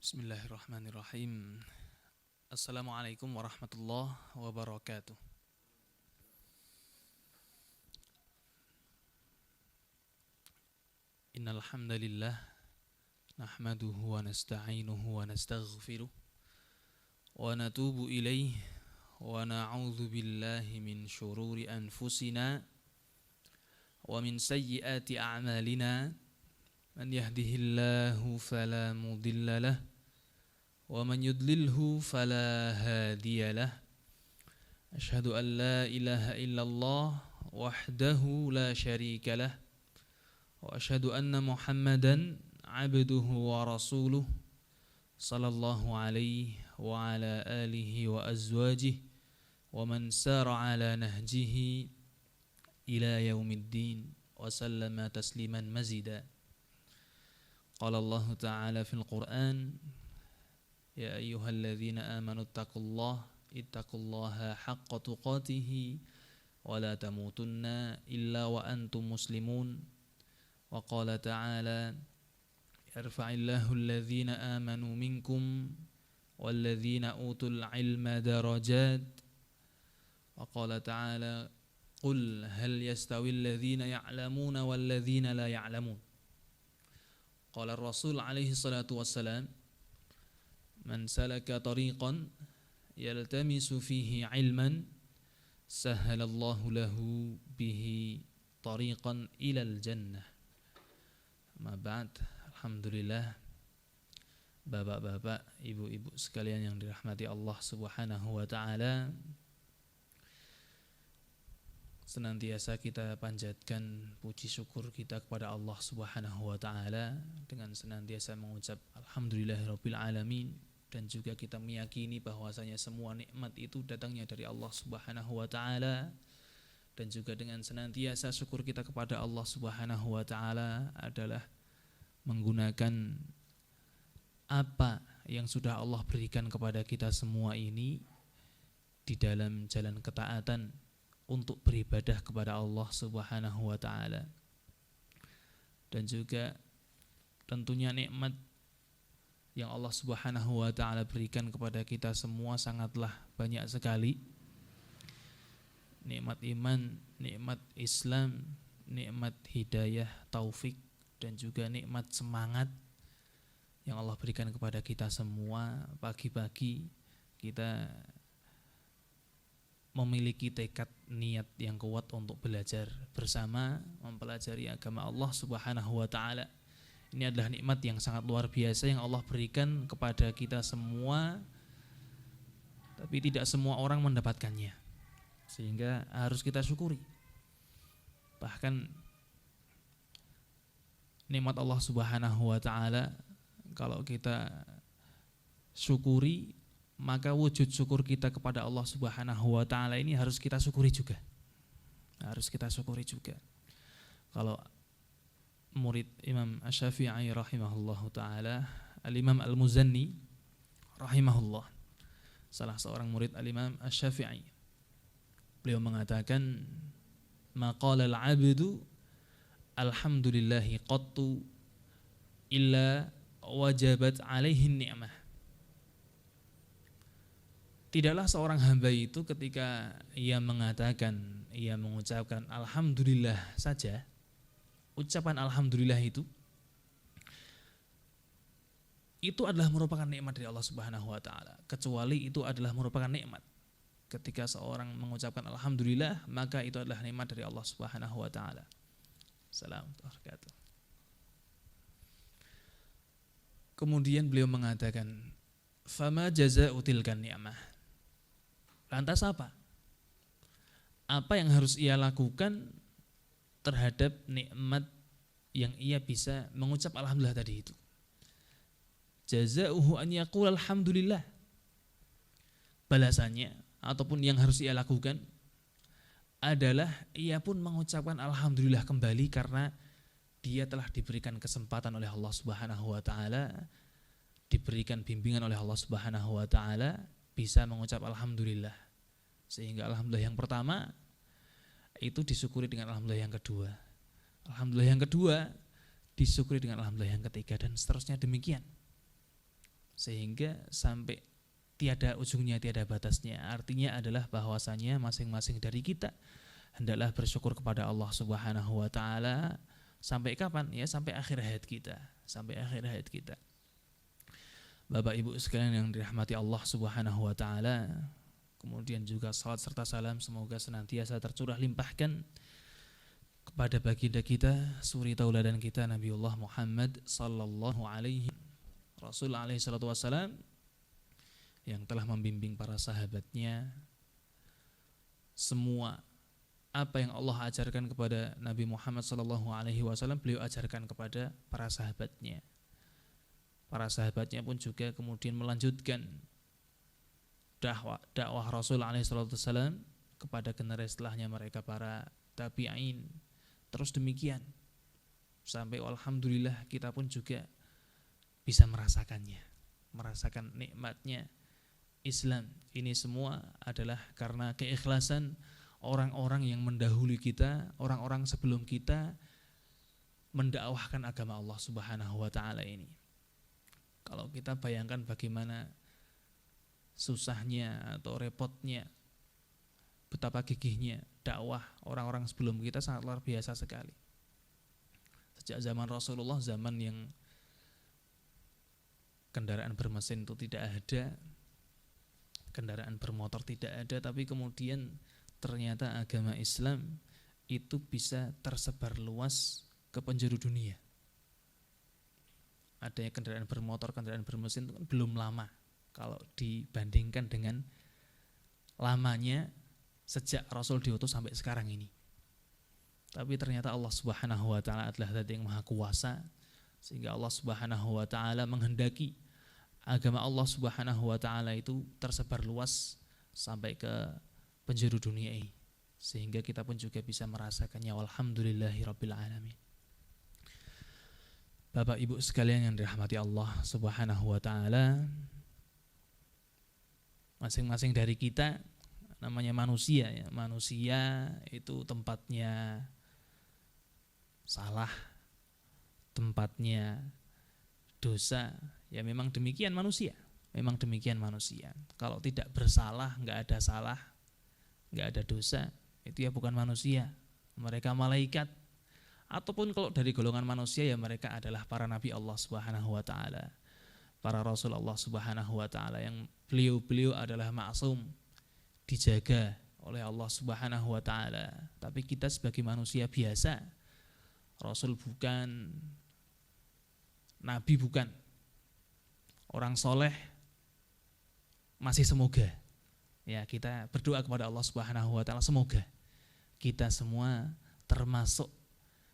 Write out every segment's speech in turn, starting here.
Bismillahirrahmanirrahim. Assalamualaikum warahmatullahi wabarakatuh. Innal hamdalillah nahmaduhu wa nasta'inuhu wa nastaghfiruh wa natubu ilaihi wa na'udzu billahi min syururi anfusina wa min sayyiati a'malina. Man yahdihillahu fala mudilla lahu wa man yudlilhu fala hadiya lahu. Asyhadu an la ilaha illallah wahdahu la syarika lah wa asyhadu anna Muhammadan abduhu wa rasuluh sallallahu alaihi wa ala alihi wa azwajihi wa man sara ala nahjihi ila yaumiddin wa sallama tasliman mazida. Qala Allah Ta'ala fil Qur'an, ya ayyuhalladzina amanu ittaqullaha haqqa tuqatih wa la tamutunna illa wa antum muslimun. Wa qala ta'ala, yarfa'illahu alladzina amanu minkum walladzina utul ilma darajat. Wa qala ta'ala, qul hal yastawil ladzina ya'lamuna walladzina la ya'lamun. Qala Rasul alaihi salatu wassalam, man salaka tariqan yaltamisu fihi ilman sahhalallahu lahu bihi tariqan ilal jannah. Ma ba'd, alhamdulillah, bapak-bapak, ibu-ibu sekalian yang dirahmati Allah Subhanahu wa taala, senantiasa kita panjatkan puji syukur kita kepada Allah Subhanahu wa taala dengan senantiasa mengucap alhamdulillahirabbil alamin, dan juga kita meyakini bahwasanya semua nikmat itu datangnya dari Allah Subhanahu wa taala, dan juga dengan senantiasa syukur kita kepada Allah Subhanahu wa taala adalah menggunakan apa yang sudah Allah berikan kepada kita semua ini di dalam jalan ketaatan untuk beribadah kepada Allah Subhanahu wa taala. Dan juga tentunya nikmat yang Allah Subhanahu wa taala berikan kepada kita semua sangatlah banyak sekali. Nikmat iman, nikmat Islam, nikmat hidayah, taufik, dan juga nikmat semangat yang Allah berikan kepada kita semua. Pagi-pagi kita memiliki tekad niat yang kuat untuk belajar bersama, mempelajari agama Allah Subhanahu wa taala. Ini adalah nikmat yang sangat luar biasa yang Allah berikan kepada kita semua, tapi tidak semua orang mendapatkannya, sehingga harus kita syukuri. Bahkan nikmat Allah Subhanahu wa taala kalau kita syukuri, maka wujud syukur kita kepada Allah Subhanahu wa taala ini harus kita syukuri juga. Harus kita syukuri juga. Kalau murid Imam Asy-Syafi'i rahimahullahu taala, Al-Imam Al-Muzanni rahimahullah, salah seorang murid Al-Imam Asy-Syafi'i, beliau mengatakan, maqala al-'abdu alhamdulillahi qattu illa wajabat alaihi ni'mah. Tidaklah seorang hamba itu ketika ia mengatakan, ia mengucapkan alhamdulillah saja, ucapan alhamdulillah itu adalah merupakan nikmat dari Allah Subhanahu wa taala, kecuali itu adalah merupakan nikmat. Ketika seorang mengucapkan alhamdulillah, maka itu adalah nikmat dari Allah Subhanahu wa taala. Assalamualaikum. Kemudian beliau mengatakan, fama jazaa'u tilkan ni'mah. Lantas apa? Apa yang harus ia lakukan terhadap nikmat yang ia bisa mengucap alhamdulillah tadi itu? Jazaa'uhu an yaqul alhamdulillah. Balasannya ataupun yang harus ia lakukan adalah ia pun mengucapkan alhamdulillah kembali, karena dia telah diberikan kesempatan oleh Allah Subhanahu wa taala, diberikan bimbingan oleh Allah Subhanahu wa taala bisa mengucap alhamdulillah. Sehingga alhamdulillah yang pertama itu disyukuri dengan alhamdulillah yang kedua. Alhamdulillah yang kedua disyukuri dengan alhamdulillah yang ketiga, dan seterusnya demikian. sehingga sampai tiada ujungnya, tiada batasnya. Artinya adalah bahwasanya masing-masing dari kita hendaklah bersyukur kepada Allah Subhanahu wa taala sampai kapan? Ya, sampai akhir hayat kita, sampai akhir hayat kita. Bapak Ibu sekalian yang dirahmati Allah Subhanahu wa taala, kemudian juga salat serta salam semoga senantiasa tercurah limpahkan kepada baginda kita, suri tauladan kita, Nabiullah Muhammad sallallahu alaihi Rasul alaihi salatu wassalam, yang telah membimbing para sahabatnya. Semua apa yang Allah ajarkan kepada Nabi Muhammad sallallahu alaihi wasallam beliau ajarkan kepada para sahabatnya. Para sahabatnya pun juga kemudian melanjutkan dakwah Rasul alaihi salatu wassalam kepada generasi setelahnya, mereka para tabi'in. Terus demikian sampai alhamdulillah kita pun juga bisa merasakannya, merasakan nikmatnya Islam. Ini semua adalah karena keikhlasan orang-orang yang mendahului kita, orang-orang sebelum kita mendakwahkan agama Allah Subhanahu wa taala ini. Kalau kita bayangkan bagaimana susahnya atau repotnya, betapa gigihnya dakwah orang-orang sebelum kita, sangat luar biasa sekali. Sejak zaman Rasulullah, zaman yang kendaraan bermesin itu tidak ada, kendaraan bermotor tidak ada, tapi kemudian ternyata agama Islam itu bisa tersebar luas ke penjuru dunia. Adanya kendaraan bermotor, kendaraan bermesin itu kan belum lama kalau dibandingkan dengan lamanya sejak Rasul diutus sampai sekarang ini. Tapi ternyata Allah Subhanahu wa taala adalah Zat yang Maha Kuasa, sehingga Allah Subhanahu wa taala menghendaki agama Allah Subhanahu wa taala itu tersebar luas sampai ke penjuru dunia ini, sehingga kita pun juga bisa merasakannya. Walhamdulillahirabbil alamin. Bapak Ibu sekalian yang dirahmati Allah Subhanahu wa taala, masing-masing dari kita namanya manusia ya. Manusia itu tempatnya salah, tempatnya dosa. Ya memang demikian manusia. Memang demikian manusia. Kalau tidak bersalah, enggak ada salah, enggak ada dosa, itu ya bukan manusia. Mereka malaikat. Ataupun kalau dari golongan manusia ya mereka adalah para nabi Allah Subhanahu wa taala, para rasul Allah Subhanahu wa taala yang beliau adalah maksum, dijaga oleh Allah Subhanahu wa taala. Tapi kita sebagai manusia biasa, rasul bukan, nabi bukan, orang soleh masih semoga. Ya, kita berdoa kepada Allah Subhanahu wa taala semoga kita semua termasuk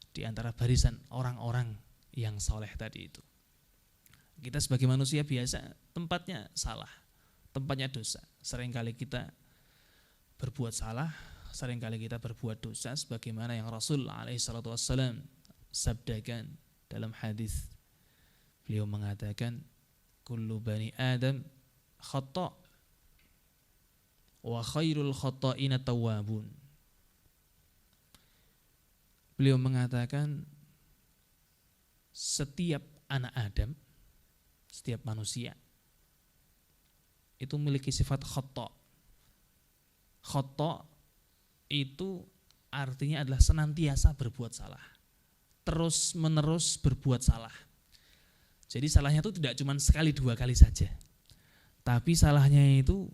di antara barisan orang-orang yang soleh tadi itu. Kita sebagai manusia biasa tempatnya salah, tempatnya dosa. Seringkali kita berbuat salah, seringkali kita berbuat dosa, sebagaimana yang Rasul alaihi salatu wassalam sabdakan dalam hadis. Beliau mengatakan, kullu bani Adam khata' wa khairul khata'ina tawwabun. Beliau mengatakan setiap anak Adam, setiap manusia itu memiliki sifat khata'. Khata' itu artinya adalah senantiasa berbuat salah, terus menerus berbuat salah. Jadi salahnya itu tidak cuma sekali dua kali saja, tapi salahnya itu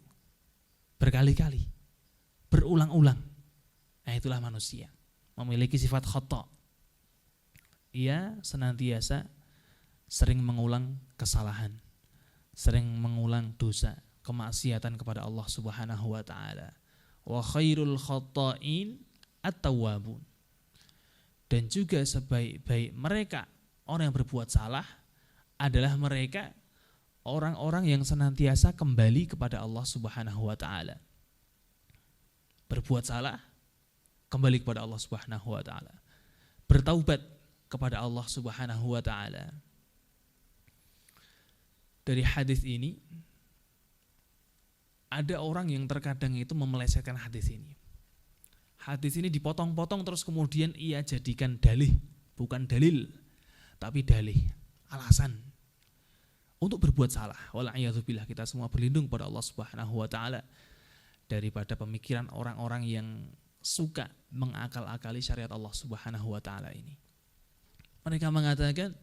berkali-kali, berulang-ulang. Nah itulah manusia, memiliki sifat khata'. Ia senantiasa sering mengulang kesalahan, sering mengulang dosa, kemaksiatan kepada Allah Subhanahu wa taala. Wa khairul khata'in at-tawwabun. Dan juga sebaik-baik mereka orang yang berbuat salah adalah mereka orang-orang yang senantiasa kembali kepada Allah Subhanahu wa taala. Berbuat salah, kembali kepada Allah Subhanahu wa taala. Bertaubat kepada Allah Subhanahu wa taala. Dari hadis ini ada orang yang terkadang itu memelesetkan hadis ini. Hadis ini dipotong-potong terus kemudian ia jadikan dalih, bukan dalil, tapi dalih, alasan untuk berbuat salah. Wal'iyadzubillah, kita semua berlindung pada Allah Subhanahu wa taala daripada pemikiran orang-orang yang suka mengakal-akali syariat Allah Subhanahu wa taala ini. Mereka mengatakan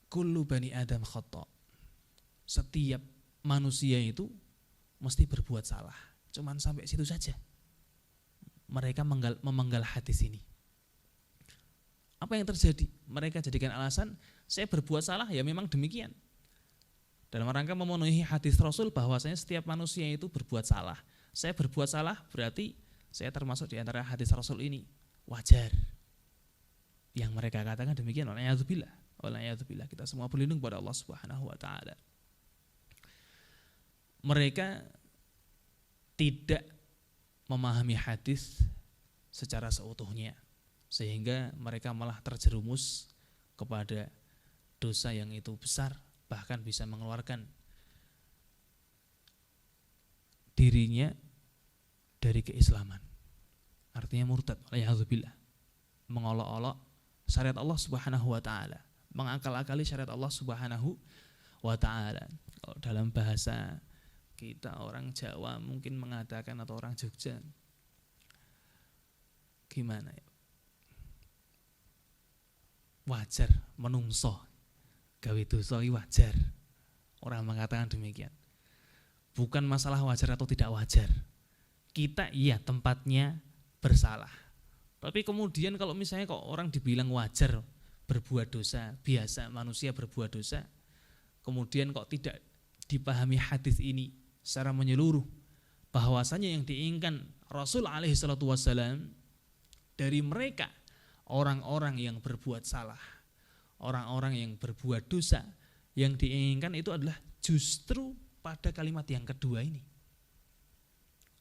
kullu bani Adam khata'. Setiap manusia itu mesti berbuat salah. Cuman sampai situ saja. Mereka memenggal hadis ini. Apa yang terjadi? Mereka jadikan alasan, saya berbuat salah, ya memang demikian. Dalam rangka memenuhi hadis Rasul bahwasanya setiap manusia itu berbuat salah. Saya berbuat salah berarti saya termasuk di antara hadis Rasul ini. Wajar. Yang mereka katakan demikian. Wal'iyadzubillah, kita semua berlindung pada Allah Subhanahu wa taala. Mereka tidak memahami hadis secara seutuhnya, sehingga mereka malah terjerumus kepada dosa yang itu besar, bahkan bisa mengeluarkan dirinya dari keislaman. Artinya murtad, wal'iyadzubillah, mengolok-olok syariat Allah Subhanahu wa taala, mengakal-akali syariat Allah Subhanahu wa taala. Kalau dalam bahasa kita orang Jawa mungkin mengatakan, atau orang Jogja, gimana ya? Wajar, menungso gawe dosa wajar. Orang mengatakan demikian. Bukan masalah wajar atau tidak wajar. Kita iya tempatnya bersalah. Tapi kemudian kalau misalnya kok orang dibilang wajar berbuat dosa, biasa manusia berbuat dosa, kemudian kok tidak dipahami hadis ini secara menyeluruh, bahwasanya yang diinginkan Rasul alaihi salatu wassalam dari mereka orang-orang yang berbuat salah, orang-orang yang berbuat dosa, yang diinginkan itu adalah justru pada kalimat yang kedua ini.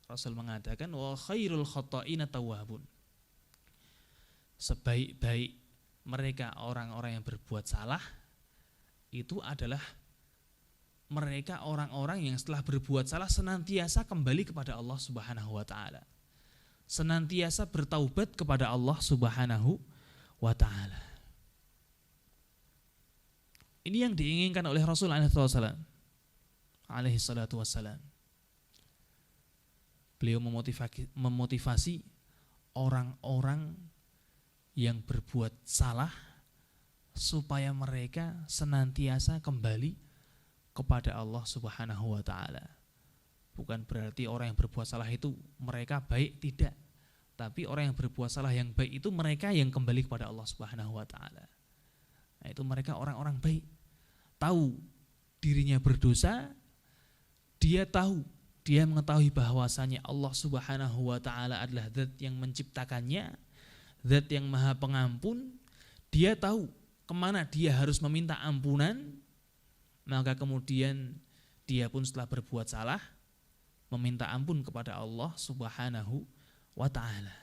Rasul mengatakan wa khairul khata'ina tawwabun. Sebaik-baik mereka orang-orang yang berbuat salah itu adalah mereka orang-orang yang setelah berbuat salah senantiasa kembali kepada Allah Subhanahu wa taala. Senantiasa bertaubat kepada Allah Subhanahu wa taala. Ini yang diinginkan oleh Rasul alaihi salatu wassalam. Beliau memotivasi orang-orang yang berbuat salah supaya mereka senantiasa kembali kepada Allah Subhanahu wa taala. Bukan berarti orang yang berbuat salah itu mereka baik, tidak. Tapi orang yang berbuat salah yang baik itu mereka yang kembali kepada Allah Subhanahu wa taala. Nah, itu mereka orang-orang baik. Tahu dirinya berdosa, dia mengetahui bahwasanya Allah Subhanahu wa taala adalah zat yang menciptakannya, zat yang maha pengampun. Dia tahu kemana dia harus meminta ampunan. Maka kemudian dia pun setelah berbuat salah meminta ampun kepada Allah Subhanahu wa ta'ala.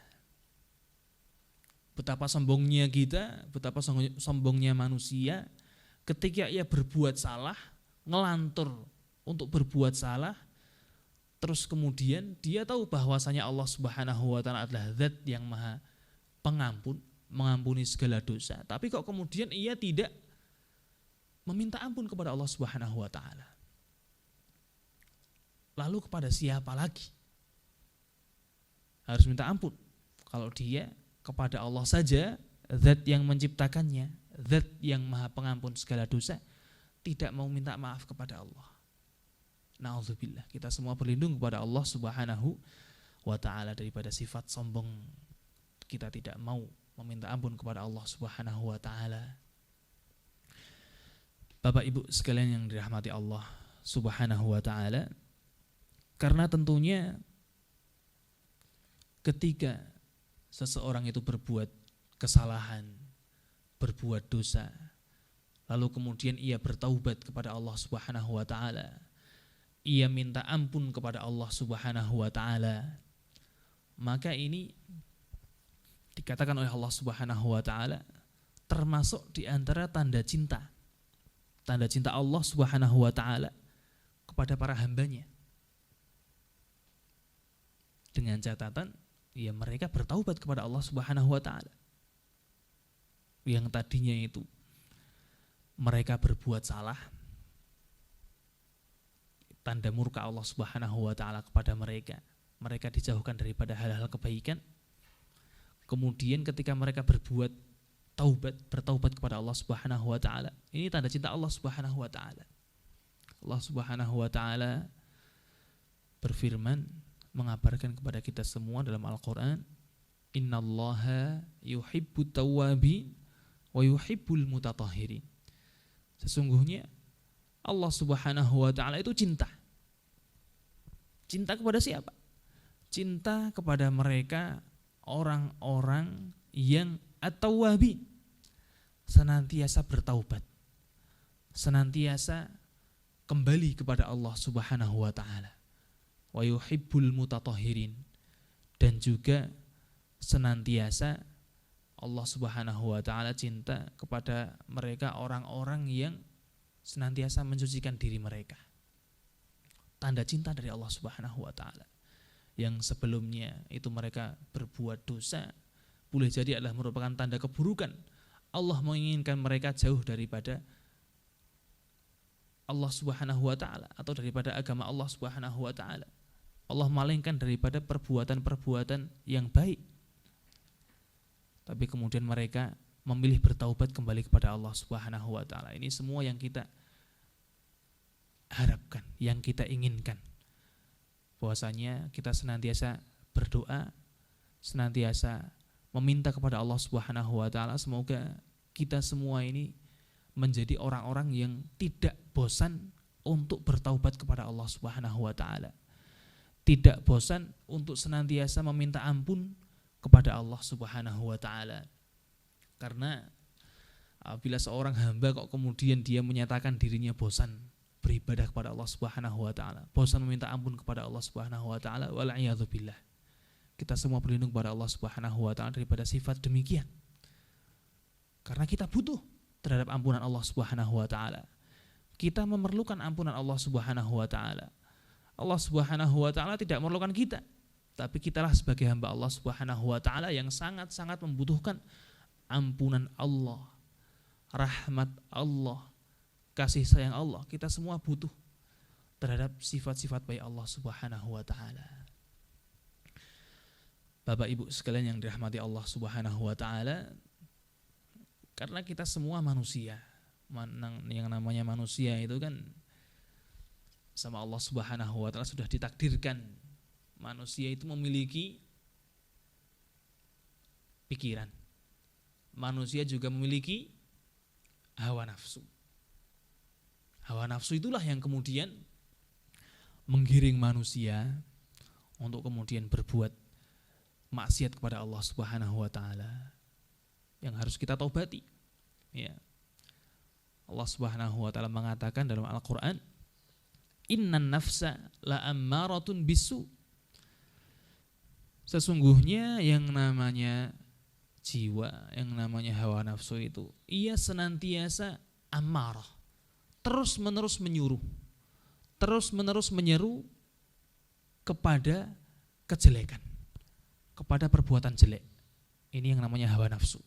Betapa sombongnya kita, betapa sombongnya manusia ketika ia berbuat salah, ngelantur untuk berbuat salah, terus kemudian dia tahu bahwasanya Allah Subhanahu wa ta'ala adalah zat yang maha pengampun, mengampuni segala dosa, tapi kok kemudian ia tidak meminta ampun kepada Allah Subhanahu wa taala. Lalu kepada siapa lagi harus minta ampun? Kalau dia kepada Allah saja, zat yang menciptakannya, zat yang maha pengampun segala dosa, tidak mau minta maaf kepada Allah. Na'udzubillah, kita semua berlindung kepada Allah Subhanahu wa taala daripada sifat sombong. Kita tidak mau meminta ampun kepada Allah Subhanahu wa taala. Bapak Ibu sekalian yang dirahmati Allah Subhanahu wa taala, karena tentunya ketika seseorang itu berbuat kesalahan, berbuat dosa, lalu kemudian ia bertaubat kepada Allah Subhanahu wa taala, ia minta ampun kepada Allah Subhanahu wa taala, maka ini dikatakan oleh Allah Subhanahu wa taala termasuk di antara tanda cinta Allah Subhanahu wa taala kepada para hambanya. Dengan catatan ya mereka bertaubat kepada Allah Subhanahu wa taala. Yang tadinya itu mereka berbuat salah, tanda murka Allah Subhanahu wa taala kepada mereka. Mereka dijauhkan daripada hal-hal kebaikan. Kemudian ketika mereka berbuat bertaubat kepada Allah Subhanahu wa taala, ini tanda cinta Allah Subhanahu wa taala. Allah Subhanahu wa taala berfirman mengabarkan kepada kita semua dalam Al-Qur'an, innallaha yuhibbut tawwabin wa yuhibbul mutatahhirin. Sesungguhnya Allah Subhanahu wa taala itu cinta. Cinta kepada siapa? Cinta kepada mereka orang-orang yang at-tawwabin, senantiasa bertaubat, senantiasa kembali kepada Allah Subhanahu wa taala. Wa yuhibbul mutatahhirin, dan juga senantiasa Allah Subhanahu wa taala cinta kepada mereka orang-orang yang senantiasa mensucikan diri mereka. Tanda cinta dari Allah Subhanahu wa taala. Yang sebelumnya itu mereka berbuat dosa, boleh jadi adalah merupakan tanda keburukan. Allah menginginkan mereka jauh daripada Allah Subhanahu wa taala atau daripada agama Allah Subhanahu wa taala. Allah malingkan daripada perbuatan-perbuatan yang baik. Tapi kemudian mereka memilih bertaubat kembali kepada Allah Subhanahu wa taala. Ini semua yang kita harapkan, yang kita inginkan. Bahwasanya kita senantiasa berdoa, senantiasa meminta kepada Allah Subhanahu wa taala semoga kita semua ini menjadi orang-orang yang tidak bosan untuk bertaubat kepada Allah Subhanahu wa taala. Tidak bosan untuk senantiasa meminta ampun kepada Allah Subhanahu wa taala. Karena apabila seorang hamba kok kemudian dia menyatakan dirinya bosan beribadah kepada Allah Subhanahu wa taala, bosan meminta ampun kepada Allah Subhanahu wa taala, wal a'yadzu billah. Kita semua berlindung kepada Allah Subhanahu wa taala daripada sifat demikian. Karena kita butuh terhadap ampunan Allah Subhanahu wa taala. Kita memerlukan ampunan Allah Subhanahu wa taala. Allah Subhanahu wa taala tidak memerlukan kita, tapi kitalah sebagai hamba Allah Subhanahu wa taala yang sangat-sangat membutuhkan ampunan Allah, rahmat Allah, kasih sayang Allah. Kita semua butuh terhadap sifat-sifat baik Allah Subhanahu wa taala. Bapak Ibu sekalian yang dirahmati Allah Subhanahu wa taala, karena kita semua manusia. Yang namanya manusia itu kan sama Allah Subhanahu wa taala sudah ditakdirkan manusia itu memiliki pikiran. Manusia juga memiliki hawa nafsu. Hawa nafsu itulah yang kemudian menggiring manusia untuk kemudian berbuat maksiat kepada Allah Subhanahu wa taala, yang harus kita taubati. Ya. Allah Subhanahu wa taala mengatakan dalam Al-Qur'an, innan nafsa la'ammaratun bisu. Sesungguhnya yang namanya jiwa, yang namanya hawa nafsu itu, ia senantiasa ammarah, terus-menerus menyuruh, terus-menerus menyeru kepada kejelekan, kepada perbuatan jelek. Ini yang namanya hawa nafsu.